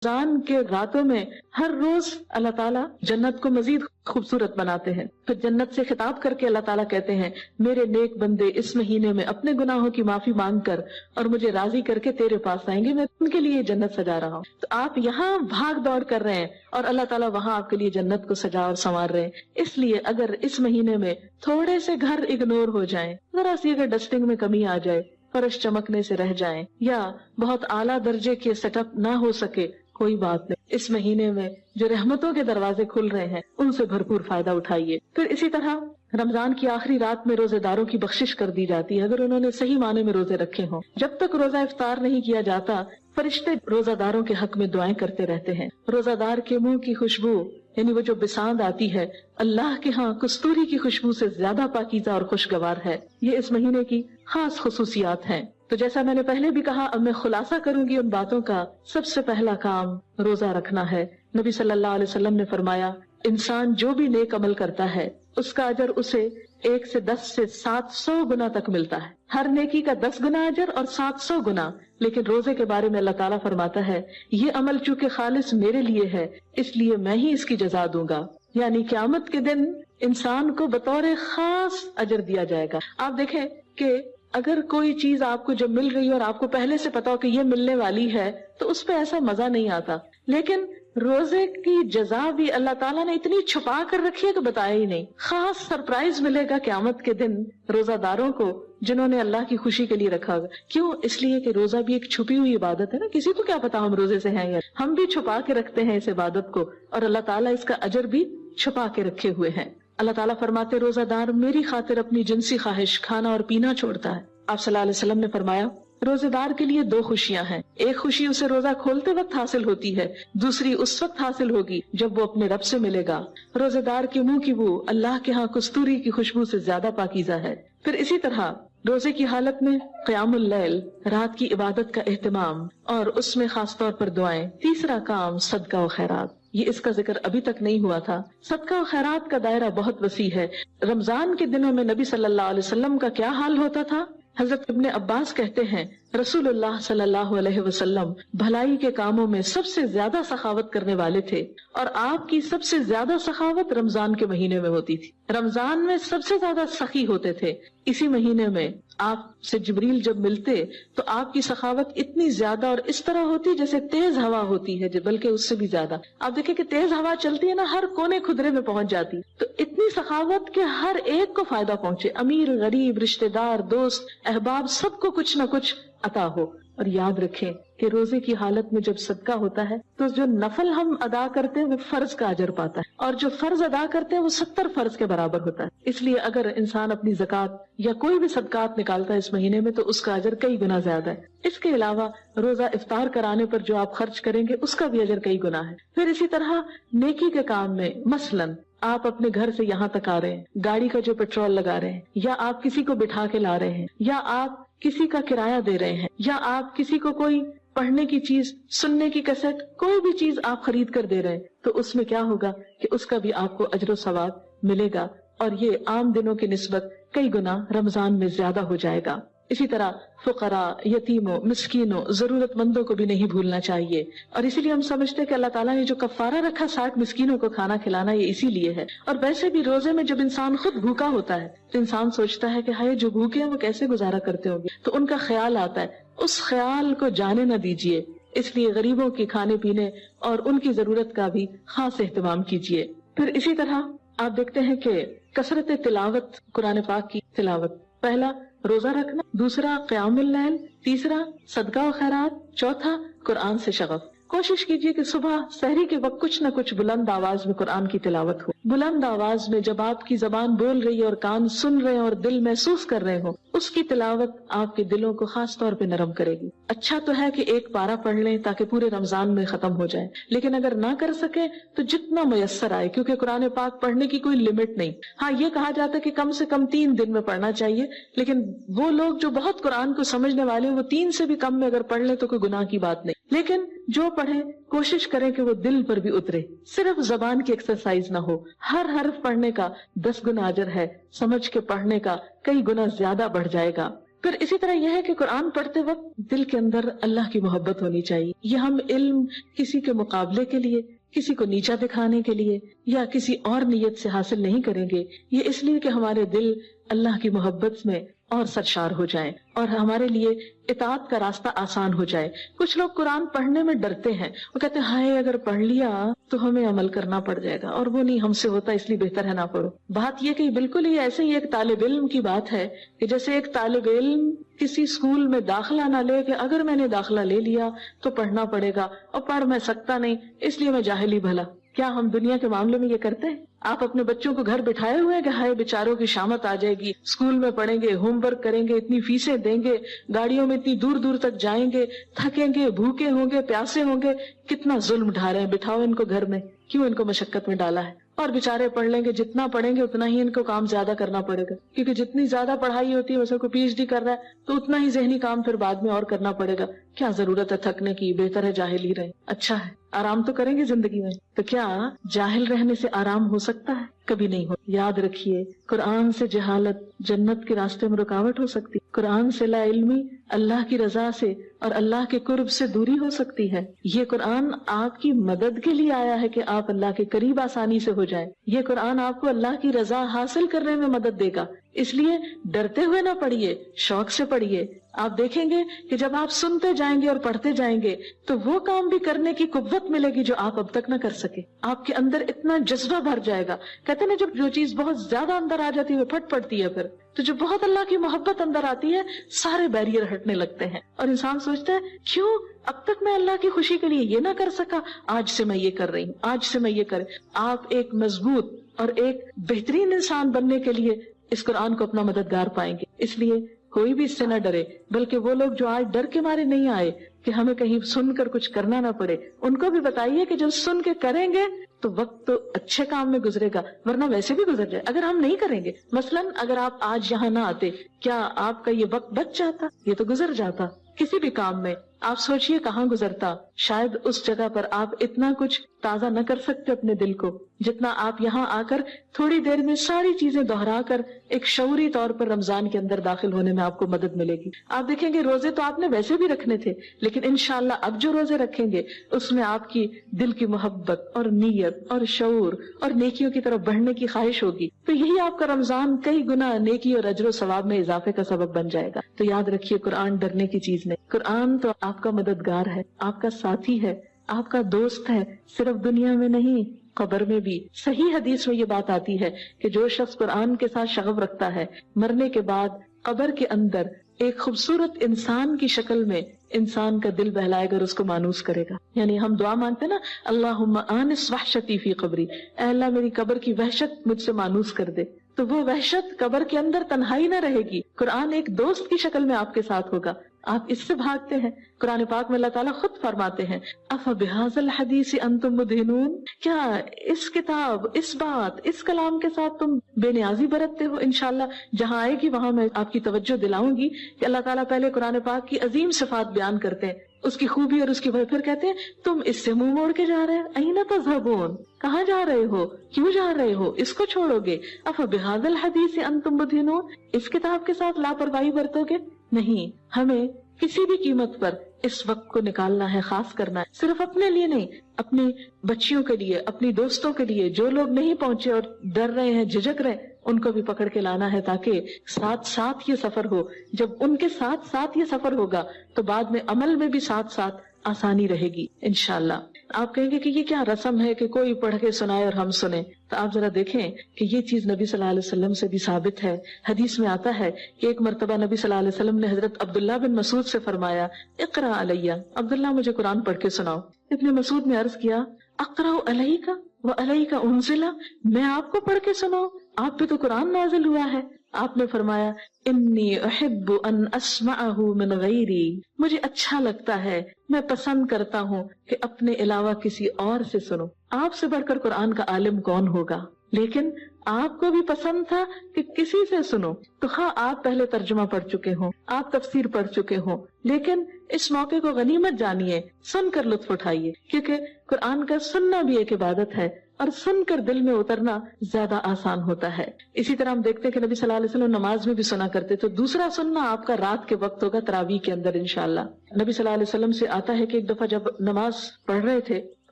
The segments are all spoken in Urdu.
رمضان کے راتوں میں ہر روز اللہ تعالیٰ جنت کو مزید خوبصورت بناتے ہیں. پھر جنت سے خطاب کر کے اللہ تعالیٰ کہتے ہیں میرے نیک بندے اس مہینے میں اپنے گناہوں کی معافی مانگ کر اور مجھے راضی کر کے تیرے پاس آئیں گے, میں ان کے لیے جنت سجا رہا ہوں. تو آپ یہاں بھاگ دوڑ کر رہے ہیں اور اللہ تعالیٰ وہاں آپ کے لیے جنت کو سجا اور سنوار رہے ہیں. اس لیے اگر اس مہینے میں تھوڑے سے گھر اگنور ہو جائیں, ذرا سی اگر ڈسٹنگ میں کمی آ جائے, فرش چمکنے سے رہ جائیں, یا بہت اعلیٰ درجے کے سیٹ اپ نہ ہو سکے, کوئی بات نہیں. اس مہینے میں جو رحمتوں کے دروازے کھل رہے ہیں ان سے بھرپور فائدہ اٹھائیے. پھر اسی طرح رمضان کی آخری رات میں روزے داروں کی بخشش کر دی جاتی ہے اگر انہوں نے صحیح معنی میں روزے رکھے ہوں. جب تک روزہ افطار نہیں کیا جاتا فرشتے روزہ داروں کے حق میں دعائیں کرتے رہتے ہیں. روزہ دار کے منہ کی خوشبو یعنی وہ جو بساند آتی ہے اللہ کے ہاں کستوری کی خوشبو سے زیادہ پاکیزہ اور خوشگوار ہے. یہ اس مہینے کی خاص خصوصیات ہیں. تو جیسا میں نے پہلے بھی کہا, اب میں خلاصہ کروں گی ان باتوں کا. سب سے پہلا کام روزہ رکھنا ہے. نبی صلی اللہ علیہ وسلم نے فرمایا انسان جو بھی نیک عمل کرتا ہے اس کا اجر اسے 1 سے 10 سے 700 گنا تک ملتا ہے. ہر نیکی کا 10 گنا اجر اور 700 گنا. لیکن روزے کے بارے میں اللہ تعالیٰ فرماتا ہے یہ عمل چونکہ خالص میرے لیے ہے اس لیے میں ہی اس کی جزا دوں گا. یعنی قیامت کے دن انسان کو بطور خاص اجر دیا جائے گا. آپ دیکھیں کہ اگر کوئی چیز آپ کو جب مل رہی ہے اور آپ کو پہلے سے پتا ہو کہ یہ ملنے والی ہے تو اس پہ ایسا مزہ نہیں آتا. لیکن روزے کی جزا بھی اللہ تعالیٰ نے اتنی چھپا کر رکھی ہے کہ بتایا ہی نہیں. خاص سرپرائز ملے گا قیامت کے دن روزہ داروں کو جنہوں نے اللہ کی خوشی کے لیے رکھا ہوگا. کیوں؟ اس لیے کہ روزہ بھی ایک چھپی ہوئی عبادت ہے نا. کسی کو کیا پتا ہم روزے سے ہیں یا ہم بھی چھپا کے رکھتے ہیں اس عبادت کو, اور اللہ تعالیٰ اس کا اجر بھی چھپا کے رکھے ہوئے ہیں. اللہ تعالیٰ فرماتے روزہ دار میری خاطر اپنی جنسی خواہش کھانا اور پینا چھوڑتا ہے. آپ صلی اللہ علیہ وسلم نے فرمایا روزے دار کے لیے 2 خوشیاں ہیں. ایک خوشی اسے روزہ کھولتے وقت حاصل ہوتی ہے, دوسری اس وقت حاصل ہوگی جب وہ اپنے رب سے ملے گا. روزے دار کے منہ کی بو اللہ کے ہاں کستوری کی خوشبو سے زیادہ پاکیزہ ہے. پھر اسی طرح روزے کی حالت میں قیام اللیل رات کی عبادت کا اہتمام اور اس میں خاص طور پر دعائیں. تیسرا کام صدقہ و خیرات. یہ اس کا ذکر ابھی تک نہیں ہوا تھا. صدقہ و خیرات کا دائرہ بہت وسیع ہے. رمضان کے دنوں میں نبی صلی اللہ علیہ وسلم کا کیا حال ہوتا تھا؟ حضرت ابن عباس کہتے ہیں رسول اللہ صلی اللہ علیہ وسلم بھلائی کے کاموں میں سب سے زیادہ سخاوت کرنے والے تھے, اور آپ کی سب سے زیادہ سخاوت رمضان کے مہینے میں ہوتی تھی. رمضان میں سب سے زیادہ سخی ہوتے تھے. اسی مہینے میں آپ سے جبریل جب ملتے تو آپ کی سخاوت اتنی زیادہ اور اس طرح ہوتی جیسے تیز ہوا ہوتی ہے, بلکہ اس سے بھی زیادہ. آپ دیکھیں کہ تیز ہوا چلتی ہے نا, ہر کونے خدرے میں پہنچ جاتی. تو اتنی سخاوت کہ ہر ایک کو فائدہ پہنچے, امیر غریب رشتہ دار دوست احباب سب کو کچھ نہ کچھ عطا ہو. اور یاد رکھیں کہ روزے کی حالت میں جب صدقہ ہوتا ہے تو جو نفل ہم ادا کرتے ہیں وہ فرض کا اجر پاتا ہے, اور جو فرض ادا کرتے ہیں وہ 70 فرض کے برابر ہوتا ہے. اس لیے اگر انسان اپنی زکوٰۃ یا کوئی بھی صدقات نکالتا ہے اس مہینے میں تو اس کا اجر کئی گنا زیادہ ہے. اس کے علاوہ روزہ افطار کرانے پر جو آپ خرچ کریں گے اس کا بھی اجر کئی گنا ہے. پھر اسی طرح نیکی کے کام میں مثلاً آپ اپنے گھر سے یہاں تک آ رہے ہیں, گاڑی کا جو پیٹرول لگا رہے ہیں, یا آپ کسی کو بٹھا کے لا رہے ہیں, یا آپ کسی کا کرایہ دے رہے ہیں, یا آپ کسی کو کوئی پڑھنے کی چیز, سننے کی کیسٹ, کوئی بھی چیز آپ خرید کر دے رہے ہیں, تو اس میں کیا ہوگا کہ اس کا بھی آپ کو اجر و ثواب ملے گا, اور یہ عام دنوں کی نسبت کئی گنا رمضان میں زیادہ ہو جائے گا. اسی طرح فقراء, یتیموں, مسکینوں, ضرورت مندوں کو بھی نہیں بھولنا چاہیے. اور اسی لیے ہم سمجھتے ہیں کہ اللہ تعالیٰ نے جو کفارہ رکھا 60 مسکینوں کو کھانا کھلانا, یہ اسی لیے ہے. اور ویسے بھی روزے میں جب انسان خود بھوکا ہوتا ہے تو انسان سوچتا ہے کہ ہائے جو بھوکے ہیں وہ کیسے گزارا کرتے ہوں گے, تو ان کا خیال آتا ہے. اس خیال کو جانے نہ دیجیے, اس لیے غریبوں کے کھانے پینے اور ان کی ضرورت کا بھی خاص اہتمام کیجیے. پھر اسی طرح آپ دیکھتے ہیں کہ کثرت تلاوت, قرآن پاک کی تلاوت. پہلا روزہ رکھنا, دوسرا قیام اللیل, تیسرا صدقہ و خیرات, چوتھا قرآن سے شغف. کوشش کیجیے کہ صبح سحری کے وقت کچھ نہ کچھ بلند آواز میں قرآن کی تلاوت ہو. بلند آواز میں جب آپ کی زبان بول رہی ہے اور کان سن رہے ہیں اور دل محسوس کر رہے ہوں, اس کی تلاوت آپ کے دلوں کو خاص طور پہ نرم کرے گی. اچھا تو ہے کہ ایک پارہ پڑھ لیں تاکہ پورے رمضان میں ختم ہو جائے, لیکن اگر نہ کر سکے تو جتنا میسر آئے, کیونکہ قرآن پاک پڑھنے کی کوئی لمٹ نہیں. ہاں یہ کہا جاتا ہے کہ کم سے کم 3 دن میں پڑھنا چاہیے, لیکن وہ لوگ جو بہت قرآن کو سمجھنے والے ہیں وہ 3 سے بھی کم میں اگر پڑھ لیں تو کوئی گناہ کی بات نہیں. لیکن جو پڑھیں کوشش کریں کہ وہ دل پر بھی اترے, صرف زبان کی ایکسرسائز نہ ہو. ہر حرف پڑھنے کا 10 گنا اجر ہے, سمجھ کے پڑھنے کا کئی گنا زیادہ بڑھ جائے گا. پھر اسی طرح یہ ہے کہ قرآن پڑھتے وقت دل کے اندر اللہ کی محبت ہونی چاہیے. یہ ہم علم کسی کے مقابلے کے لیے، کسی کو نیچا دکھانے کے لیے یا کسی اور نیت سے حاصل نہیں کریں گے. یہ اس لیے کہ ہمارے دل اللہ کی محبت میں اور سرشار ہو جائیں اور ہمارے لیے اطاعت کا راستہ آسان ہو جائے. کچھ لوگ قرآن پڑھنے میں ڈرتے ہیں، وہ کہتے ہیں ہائے اگر پڑھ لیا تو ہمیں عمل کرنا پڑ جائے گا، اور وہ نہیں ہم سے ہوتا، اس لیے بہتر ہے نہ پڑھو. بات یہ کہ بالکل ہی ایسے ہی ایک طالب علم کی بات ہے کہ جیسے ایک طالب علم کسی اسکول میں داخلہ نہ لے کہ اگر میں نے داخلہ لے لیا تو پڑھنا پڑے گا اور پڑھ میں سکتا نہیں اس لیے میں جاہل ہی بھلا. کیا ہم دنیا کے معاملے میں یہ کرتے ہیں؟ آپ اپنے بچوں کو گھر بٹھائے ہوئے ہیں کہ ہائے بیچاروں کی شامت آ جائے گی، اسکول میں پڑھیں گے، ہوم ورک کریں گے، اتنی فیسیں دیں گے، گاڑیوں میں اتنی دور دور تک جائیں گے، تھکیں گے، بھوکے ہوں گے، پیاسے ہوں گے. کتنا ظلم ڈھا رہے ہیں، بٹھاؤ ان کو گھر میں، کیوں ان کو مشقت میں ڈالا ہے؟ اور بیچارے پڑھ لیں گے، جتنا پڑھیں گے اتنا ہی ان کو کام زیادہ کرنا پڑے گا، کیونکہ جتنی زیادہ پڑھائی ہوتی ہے، مثلا کوئی پی ایچ ڈی کر رہا ہے تو اتنا ہی ذہنی کام پھر بعد میں اور کرنا پڑے گا. کیا ضرورت ہے تھکنے کی؟ بہتر ہے جاہل ہی رہے. اچھا ہے، آرام تو کریں گے زندگی میں. تو کیا جاہل رہنے سے آرام ہو سکتا ہے؟ کبھی نہیں ہو. یاد رکھیے، قرآن سے جہالت جنت کے راستے میں رکاوٹ ہو سکتی، قرآن سے لا علمی اللہ کی رضا سے اور اللہ کے قرب سے دوری ہو سکتی ہے. یہ قرآن آپ کی مدد کے لیے آیا ہے کہ آپ اللہ کے قریب آسانی سے ہو جائیں. یہ قرآن آپ کو اللہ کی رضا حاصل کرنے میں مدد دے گا. اس لیے ڈرتے ہوئے نہ پڑھیے، شوق سے پڑھیے. آپ دیکھیں گے کہ جب آپ سنتے جائیں گے اور پڑھتے جائیں گے تو وہ کام بھی کرنے کی قوت ملے گی جو آپ اب تک نہ کر سکے. آپ کے اندر اتنا جذبہ بھر جائے گا. کہتے ہیں نا جب جو چیز بہت زیادہ اندر آ جاتی ہے وہ پھٹ پڑتی ہے، پھر تو جو بہت اللہ کی محبت اندر آتی ہے سارے بیریئر ہٹنے لگتے ہیں اور انسان سوچتا ہے کیوں اب تک میں اللہ کی خوشی کے لیے یہ نہ کر سکا، آج سے میں یہ کر رہی ہوں، آج سے میں یہ کر. آپ ایک مضبوط اور ایک بہترین انسان بننے کے لیے اس قرآن کو اپنا مددگار پائیں گے. اس لیے کوئی بھی اس سے نہ ڈرے، بلکہ وہ لوگ جو آج ڈر کے مارے نہیں آئے کہ ہمیں کہیں سن کر کچھ کرنا نہ پڑے، ان کو بھی بتائیے کہ جب سن کے کریں گے تو وقت تو اچھے کام میں گزرے گا، ورنہ ویسے بھی گزر جائے. اگر ہم نہیں کریں گے، مثلاً اگر آپ آج یہاں نہ آتے، کیا آپ کا یہ وقت بچ جاتا؟ یہ تو گزر جاتا. کسی بھی کام میں آپ سوچئے کہاں گزرتا. شاید اس جگہ پر آپ اتنا کچھ تازہ نہ کر سکتے اپنے دل کو جتنا آپ یہاں آ کر تھوڑی دیر میں ساری چیزیں دہرا کر ایک شعوری طور پر رمضان کے اندر داخل ہونے میں آپ کو مدد ملے گی. آپ دیکھیں گے روزے تو آپ نے ویسے بھی رکھنے تھے، لیکن انشاءاللہ اب جو روزے رکھیں گے اس میں آپ کی دل کی محبت اور نیت اور شعور اور نیکیوں کی طرف بڑھنے کی خواہش ہوگی. تو یہی آپ کا رمضان کئی گنا نیکی اور اجر و ثواب میں اضافے کا سبب بن جائے گا. تو یاد رکھیے قرآن ڈرنے کی چیز نہیں. قرآن تو آپ کا مددگار ہے، آپ کا ساتھی ہے، آپ کا دوست ہے، صرف دنیا میں نہیں قبر میں بھی. صحیح حدیث میں یہ بات آتی ہے کہ جو شخص قرآن کے ساتھ شغف رکھتا ہے مرنے کے بعد قبر کے اندر ایک خوبصورت انسان کی شکل میں انسان کا دل بہلائے گا اور اس کو مانوس کرے گا. یعنی ہم دعا مانگتے نا اللہم آنس وحشتی فی قبری، اے اللہ میری قبر کی وحشت مجھ سے مانوس کر دے. تو وہ وحشت قبر کے اندر تنہائی نہ رہے گی، قرآن ایک دوست کی شکل میں آپ کے ساتھ ہوگا. آپ اس سے بھاگتے ہیں. قرآن پاک میں اللہ تعالیٰ خود فرماتے ہیں افبہذا الحدیث انتم مدہنون، کیا اس کتاب، اس بات، اس کلام کے ساتھ تم بے نیازی برتتے ہو؟ انشاءاللہ جہاں آئے گی وہاں میں آپ کی توجہ دلاؤں گی کہ اللہ تعالیٰ پہلے قرآن پاک کی عظیم صفات بیان کرتے ہیں، اس کی خوبی اور اس کی وجہ، پھر کہتے ہیں تم اس سے منہ موڑ کے جا رہے ہیں، این تذہبون، کہاں جا رہے ہو، کیوں جا رہے ہو، اس کو چھوڑو گے. افبہذا الحدیث انتم مدہنون، اس کتاب کے ساتھ لاپرواہی برتو گے؟ نہیں، ہمیں کسی بھی قیمت پر اس وقت کو نکالنا ہے، خاص کرنا ہے. صرف اپنے لیے نہیں، اپنی بچیوں کے لیے، اپنی دوستوں کے لیے، جو لوگ نہیں پہنچے اور ڈر رہے ہیں، جھجک رہے، ان کو بھی پکڑ کے لانا ہے تاکہ ساتھ ساتھ یہ سفر ہو. جب ان کے ساتھ ساتھ یہ سفر ہوگا تو بعد میں عمل میں بھی ساتھ ساتھ آسانی رہے گی انشاءاللہ. آپ کہیں گے کہ یہ کیا رسم ہے کہ کوئی پڑھ کے سنائے اور ہم سنیں؟ تو آپ ذرا دیکھیں کہ یہ چیز نبی صلی اللہ علیہ وسلم سے بھی ثابت ہے. حدیث میں آتا ہے کہ ایک مرتبہ نبی صلی اللہ علیہ وسلم نے حضرت عبداللہ بن مسعود سے فرمایا اقرا علیہ، عبداللہ مجھے قرآن پڑھ کے سناؤ. ابن مسعود نے عرض کیا اقرا علیک وعلیک انزل، میں آپ کو پڑھ کے سناؤں؟ آپ پہ تو قرآن نازل ہوا ہے. آپ نے فرمایا انی احب ان اسمعہ من غیری، مجھے اچھا لگتا ہے، میں پسند کرتا ہوں کہ اپنے علاوہ کسی اور سے سنوں. آپ سے بڑھ کر قرآن کا عالم کون ہوگا؟ لیکن آپ کو بھی پسند تھا کہ کسی سے سنو، تو خواہ آپ پہلے ترجمہ پڑھ چکے ہوں، آپ تفسیر پڑھ چکے ہوں، لیکن اس موقع کو غنیمت جانیے، سن کر لطف اٹھائیے، کیونکہ قرآن کا سننا بھی ایک عبادت ہے اور سن کر دل میں اترنا زیادہ آسان ہوتا ہے۔ اسی طرح ہم دیکھتے ہیں کہ نبی صلی اللہ علیہ وسلم نماز میں بھی سنا کرتے، تو دوسرا سننا آپ کا رات کے وقت ہوگا تراویح کے اندر انشاءاللہ۔ نبی صلی اللہ علیہ وسلم سے آتا ہے کہ ایک دفعہ جب نماز پڑھ رہے تھے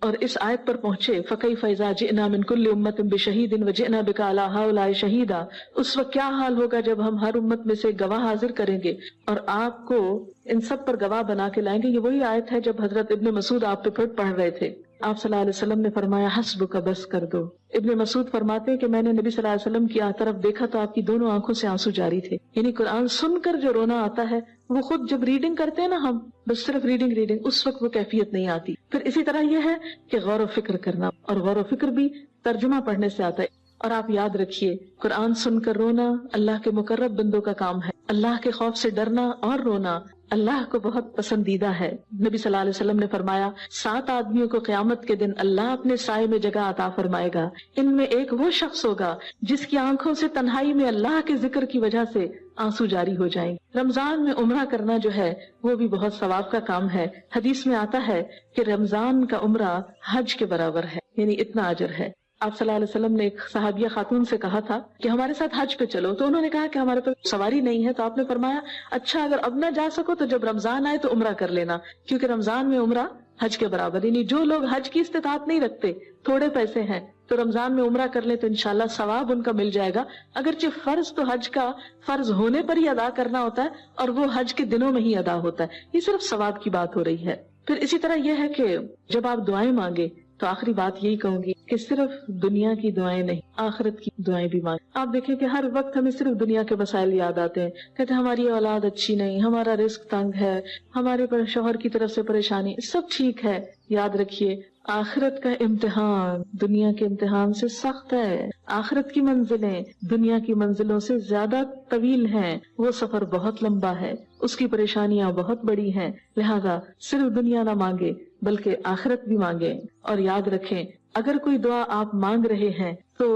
اور اس آیت پر پہنچے فَكَيْفَ إِذَا جِئْنَا مِنْ كُلِّ أُمَّةٍ بِشَهِيدٍ وَجِئْنَا بِكَ عَلَىٰ هَٰؤُلَاءِ شَهِيدًا، اس وقت کیا حال ہوگا جب ہم ہر امت میں سے گواہ حاضر کریں گے اور آپ کو ان سب پر گواہ بنا کے لائیں گے۔ یہ وہی آیت ہے جب حضرت ابن مسعود آپ پہ پھر پڑھ رہے تھے۔ آپ صلی اللہ علیہ وسلم نے فرمایا حسبک، بس کر دو۔ ابن مسعود فرماتے ہیں کہ میں نے نبی صلی اللہ علیہ وسلم کی طرف دیکھا تو آپ کی دونوں آنکھوں سے آنسو جاری تھے، یعنی قرآن سن کر جو رونا آتا ہے وہ خود جب ریڈنگ کرتے ہیں نا ہم، بس صرف ریڈنگ اس وقت وہ کیفیت نہیں آتی۔ پھر اسی طرح یہ ہے کہ غور و فکر کرنا، اور غور و فکر بھی ترجمہ پڑھنے سے آتا ہے۔ اور آپ یاد رکھیے قرآن سن کر رونا اللہ کے مقرب بندوں کا کام ہے، اللہ کے خوف سے ڈرنا اور رونا اللہ کو بہت پسندیدہ ہے۔ نبی صلی اللہ علیہ وسلم نے فرمایا 7 آدمیوں کو قیامت کے دن اللہ اپنے سائے میں جگہ عطا فرمائے گا، ان میں ایک وہ شخص ہوگا جس کی آنکھوں سے تنہائی میں اللہ کے ذکر کی وجہ سے آنسو جاری ہو جائیں گے۔ رمضان میں عمرہ کرنا جو ہے وہ بھی بہت ثواب کا کام ہے۔ حدیث میں آتا ہے کہ رمضان کا عمرہ حج کے برابر ہے، یعنی اتنا اجر ہے۔ آپ صلی اللہ علیہ وسلم نے ایک صحابیہ خاتون سے کہا تھا کہ ہمارے ساتھ حج پہ چلو، تو انہوں نے کہا کہ ہمارے پاس سواری نہیں ہے، تو آپ نے فرمایا اچھا اگر اب نہ جا سکو تو جب رمضان آئے تو عمرہ کر لینا، کیونکہ رمضان میں عمرہ حج کے برابر، یعنی جو لوگ حج کی استطاعت نہیں رکھتے، تھوڑے پیسے ہیں، تو رمضان میں عمرہ کر لیں تو انشاءاللہ ثواب ان کا مل جائے گا۔ اگرچہ فرض تو حج کا فرض ہونے پر ہی ادا کرنا ہوتا ہے اور وہ حج کے دنوں میں ہی ادا ہوتا ہے، یہ صرف ثواب کی بات ہو رہی ہے۔ پھر اسی طرح یہ ہے کہ جب آپ دعائیں مانگے تو آخری بات یہی کہوں گی کہ صرف دنیا کی دعائیں نہیں، آخرت کی دعائیں بھی مانگیں۔ آپ دیکھیں کہ ہر وقت ہمیں صرف دنیا کے مسائل یاد آتے ہیں، کہتے ہیں ہماری اولاد اچھی نہیں، ہمارا رزق تنگ ہے، ہمارے پر شوہر کی طرف سے پریشانی، سب ٹھیک ہے۔ یاد رکھیے آخرت کا امتحان دنیا کے امتحان سے سخت ہے، آخرت کی منزلیں دنیا کی منزلوں سے زیادہ طویل ہیں، وہ سفر بہت لمبا ہے، اس کی پریشانیاں بہت بڑی ہیں، لہذا صرف دنیا نہ مانگے بلکہ آخرت بھی مانگے۔ اور یاد رکھیں اگر کوئی دعا آپ مانگ رہے ہیں تو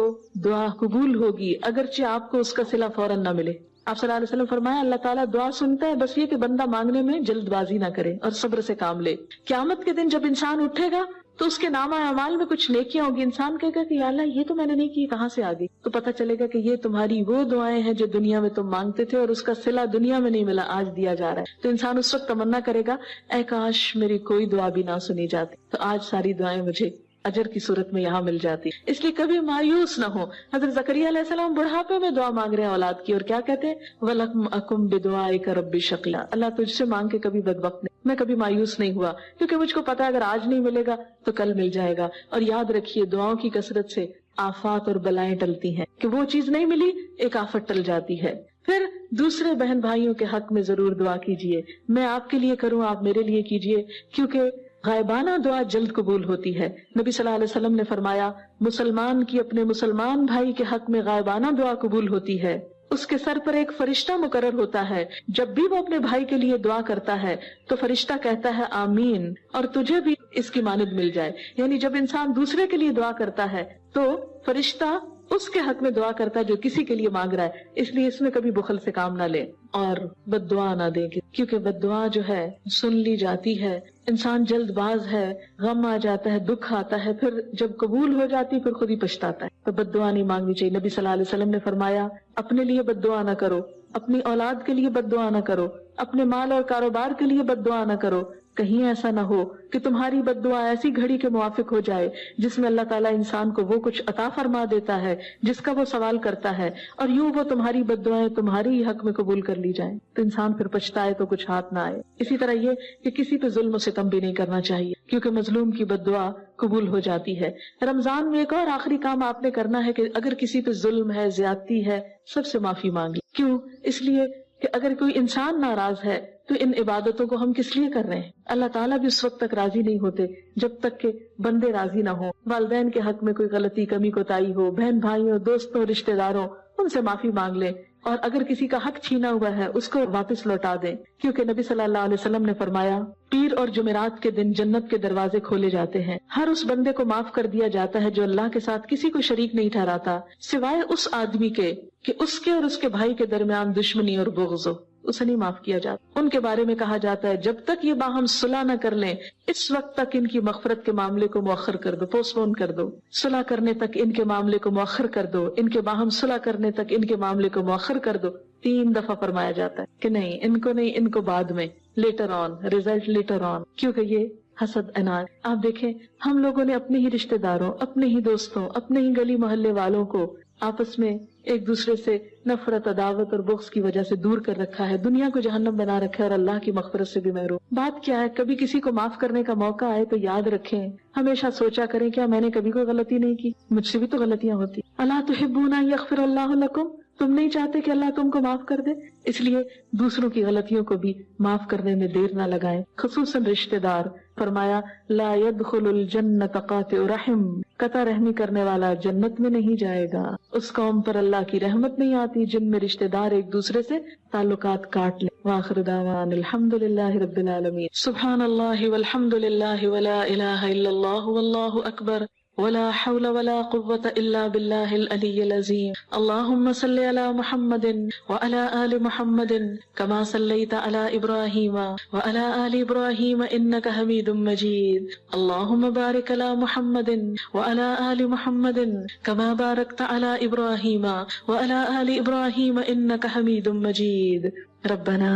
دعا قبول ہوگی، اگرچہ آپ کو اس کا صلہ فوراً نہ ملے۔ آپ صلی اللہ علیہ وسلم فرمایا اللہ تعالیٰ دعا سنتا ہے، بس یہ کہ بندہ مانگنے میں جلد بازی نہ کرے اور صبر سے کام لے۔ قیامت کے دن جب انسان اٹھے گا تو اس کے نامہ اعمال میں کچھ نیکیاں ہوگی، انسان کہے گا کہ یا اللہ یہ تو میں نے نہیں کی، کہاں سے آ گئی؟ تو پتہ چلے گا کہ یہ تمہاری وہ دعائیں ہیں جو دنیا میں تم مانگتے تھے اور اس کا صلہ دنیا میں نہیں ملا، آج دیا جا رہا ہے۔ تو انسان اس وقت تمنا کرے گا اے کاش میری کوئی دعا بھی نہ سنی جاتی، تو آج ساری دعائیں مجھے اجر کی صورت میں یہاں مل جاتی، اس لیے کبھی مایوس نہ ہو۔ حضرت زکریا علیہ السلام بڑھاپے میں دعا مانگ رہے ہیں اولاد کی، اور کیا کہتے ہیں وَلَمْ أَكُنْ بِدُعَائِكَ رَبِّ شَقِيًّا، اللہ تجھ سے مانگ کے کبھی بدبخت نہیں، میں کبھی مایوس نہیں ہوا، کیونکہ مجھ کو پتا اگر آج نہیں ملے گا تو کل مل جائے گا۔ اور یاد رکھیے دعاؤں کی کثرت سے آفات اور بلائیں ٹلتی ہیں، کہ وہ چیز نہیں ملی ایک آفت ٹل جاتی ہے۔ پھر دوسرے بہن بھائیوں کے حق میں ضرور دعا کیجیے، میں آپ کے لیے کروں آپ میرے لیے کیجیے، کیونکہ غائبانہ دعا جلد قبول ہوتی ہے۔ نبی صلی اللہ علیہ وسلم نے فرمایا مسلمان کی اپنے مسلمان بھائی کے حق میں غائبانہ دعا قبول ہوتی ہے، اس کے سر پر ایک فرشتہ مقرر ہوتا ہے، جب بھی وہ اپنے بھائی کے لیے دعا کرتا ہے تو فرشتہ کہتا ہے آمین، اور تجھے بھی اس کی مانند مل جائے۔ یعنی جب انسان دوسرے کے لیے دعا کرتا ہے تو فرشتہ اس کے حق میں دعا کرتا ہے جو کسی کے لیے مانگ رہا ہے، اس لیے اس میں کبھی بخل سے کام نہ لیں اور بد دعا نہ دیں، کیونکہ بد دعا جو ہے سن لی جاتی ہے، انسان جلد باز ہے، غم آ جاتا ہے، دکھ آتا ہے، پھر جب قبول ہو جاتی پھر خود ہی پچھتاتا ہے۔ تو بد دعا نہیں مانگنی چاہیے۔ نبی صلی اللہ علیہ وسلم نے فرمایا اپنے لیے بد دعا نہ کرو، اپنی اولاد کے لیے بد دعا نہ کرو، اپنے مال اور کاروبار کے لیے بد دعا نہ کرو، کہیں ایسا نہ ہو کہ تمہاری بد دعا ایسی گھڑی کے موافق ہو جائے جس میں اللہ تعالیٰ انسان کو وہ کچھ عطا فرما دیتا ہے جس کا وہ سوال کرتا ہے، اور یوں وہ تمہاری بد دعائیں تمہاری ہی حق میں قبول کر لی جائیں تو انسان پھر پچھتائے تو کچھ ہاتھ نہ آئے۔ اسی طرح یہ کہ کسی پہ ظلم و ستم بھی نہیں کرنا چاہیے، کیونکہ مظلوم کی بد دعا قبول ہو جاتی ہے۔ رمضان میں ایک اور آخری کام آپ نے کرنا ہے کہ اگر کسی پہ ظلم ہے، زیادتی ہے، سب سے معافی مانگی۔ کیوں؟ اس لیے کہ اگر کوئی انسان ناراض ہے تو ان عبادتوں کو ہم کس لیے کر رہے ہیں؟ اللہ تعالیٰ بھی اس وقت تک راضی نہیں ہوتے جب تک کہ بندے راضی نہ ہوں۔ والدین کے حق میں کوئی غلطی، کمی، کوتاہی ہو، بہن بھائیوں، دوستوں، رشتہ داروں، ان سے معافی مانگ لیں۔ اور اگر کسی کا حق چھینا ہوا ہے اس کو واپس لوٹا دیں، کیونکہ نبی صلی اللہ علیہ وسلم نے فرمایا پیر اور جمعرات کے دن جنت کے دروازے کھولے جاتے ہیں، ہر اس بندے کو معاف کر دیا جاتا ہے جو اللہ کے ساتھ کسی کو شریک نہیں ٹھہراتا سوائے اس آدمی کے کہ اس کے اور اس کے بھائی کے درمیان دشمنی اور بغض ہو، اسے نہیں معاف کیا جاتا۔ ان کے بارے میں کہا جاتا ہے جب تک یہ باہم صلح نہ کر لیں اس وقت تک ان کی مغفرت کے معاملے کو مؤخر کر دو، پوسٹ پون کر دو، صلح کرنے تک ان کے معاملے کو مؤخر کر دو، ان کے باہم صلح کرنے تک ان کے معاملے کو مؤخر کر دو۔ 3 دفعہ فرمایا جاتا ہے کہ نہیں ان کو نہیں، ان کو بعد میں، later on, result later on, کیونکہ یہ حسد اناد۔ آپ دیکھیں ہم لوگوں نے اپنے ہی رشتہ داروں، اپنے ہی دوستوں، اپنے ہی گلی محلے والوں کو آپس میں ایک دوسرے سے نفرت، عداوت اور بغض کی وجہ سے دور کر رکھا ہے، دنیا کو جہنم بنا رکھا ہے اور اللہ کی مغفرت سے بھی محروم۔ بات کیا ہے، کبھی کسی کو معاف کرنے کا موقع آئے تو یاد رکھیں، ہمیشہ سوچا کریں کیا میں نے کبھی کوئی غلطی نہیں کی، مجھ سے بھی تو غلطیاں ہوتی۔ الا تحبون ان یغفر اللہ لکم، تم نہیں چاہتے کہ اللہ تم کو معاف کر دے، اس لیے دوسروں کی غلطیوں کو بھی معاف کرنے میں دیر نہ لگائیں، خصوصاً رشتہ دار۔ فرمایا لا يدخل الجنت قاطع رحم، قطع رحمی کرنے والا جنت میں نہیں جائے گا۔ اس قوم پر اللہ کی رحمت نہیں آتی جن میں رشتہ دار ایک دوسرے سے تعلقات کاٹ لیں۔ وآخر دعوان الحمد للہ رب العالمین۔ سبحان اللہ والحمد للہ ولا الہ الا اللہ واللہ اکبر ولا حول ولا قوة الا باللہ العلی العظیم۔ اللہم صل علی محمد وعلی آل محمد کما صلیت علی ابراہیم وعلی آل ابراہیم انک حمید مجید۔ اللہم بارک علی محمد وعلی آل محمد کما بارکت علی ابراہیم وعلی آل ابراہیم انک حمید مجید۔ ربنا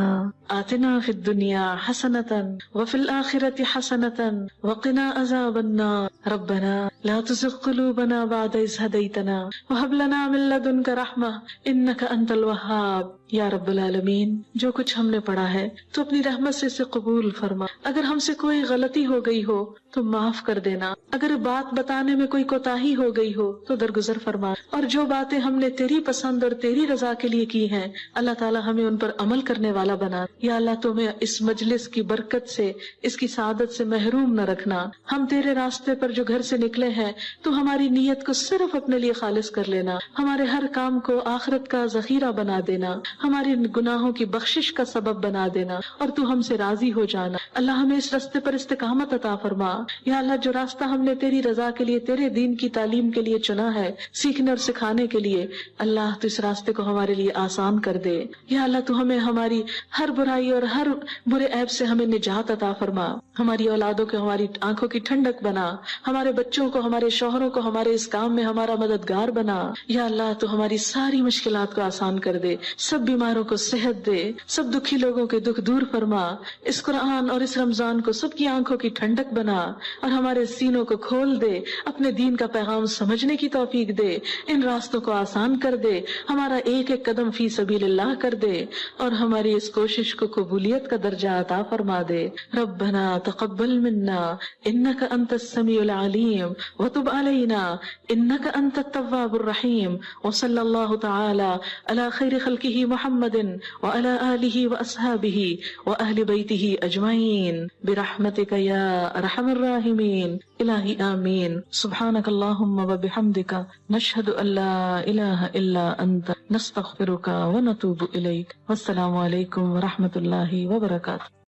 آتنا فی الدنیا حسنة وفی الآخرة حسنة وقنا عذاب النار۔ ربنا لا تزغ قلوبنا بعد إذ هديتنا وهب لنا من لدنك رحمة إنك أنت الوهاب۔ یا رب العالمین جو کچھ ہم نے پڑھا ہے تو اپنی رحمت سے اسے قبول فرما، اگر ہم سے کوئی غلطی ہو گئی ہو تو معاف کر دینا، اگر بات بتانے میں کوئی کوتاہی ہو گئی ہو تو درگزر فرما، اور جو باتیں ہم نے تیری پسند اور تیری رضا کے لیے کی ہیں اللہ تعالی ہمیں ان پر عمل کرنے والا بنا۔ یا اللہ تمہیں اس مجلس کی برکت سے، اس کی سعادت سے محروم نہ رکھنا۔ ہم تیرے راستے پر جو گھر سے نکلے ہیں تو ہماری نیت کو صرف اپنے لیے خالص کر لینا، ہمارے ہر کام کو آخرت کا ذخیرہ بنا دینا، ہماری گناہوں کی بخشش کا سبب بنا دینا، اور تو ہم سے راضی ہو جانا۔ اللہ ہمیں اس راستے پر استقامت عطا فرما۔ یا اللہ جو راستہ ہم نے تیری رضا کے لیے، تیرے دین کی تعلیم کے لیے چنا ہے، سیکھنے اور سکھانے کے لیے، اللہ تو اس راستے کو ہمارے لیے آسان کر دے۔ یا اللہ تو ہمیں ہماری ہر برائی اور ہر برے عیب سے ہمیں نجات عطا فرما، ہماری اولادوں کو ہماری آنکھوں کی ٹھنڈک بنا، ہمارے بچوں کو، ہمارے شوہروں کو ہمارے اس کام میں ہمارا مددگار بنا۔ یا اللہ تو ہماری ساری مشکلات کو آسان کر دے، سب بیماروں کو صحت دے، سب دکھی لوگوں کے دکھ دور فرما، اس قرآن اور اس رمضان کو سب کی آنکھوں کی ٹھنڈک بنا اور ہمارے سینوں کو کھول دے، اپنے دین کا پیغام سمجھنے کی توفیق دے، ان راستوں کو آسان کر دے، ہمارا ایک ایک قدم فی سبیل اللہ کر دے، اور ہماری اس کوشش کو قبولیت کا درجہ عطا فرما دے۔ ربنا تقبل منا انک انت السمیع العلیم وتب علینا انک انت التواب الرحیم، وصلی اللہ تعالی علی خیر خلقہ محمد وعلى آلہ واصحابہ واہل بیتہ اجمعین برحمتک یا ارحم الراحمین۔ الہی آمین۔ سبحانک اللہم وبحمدک نشہد ان لا الہ الا انت نستغفرک ونتوب الیک۔ والسلام علیکم ورحمۃ اللہ وبرکاتہ۔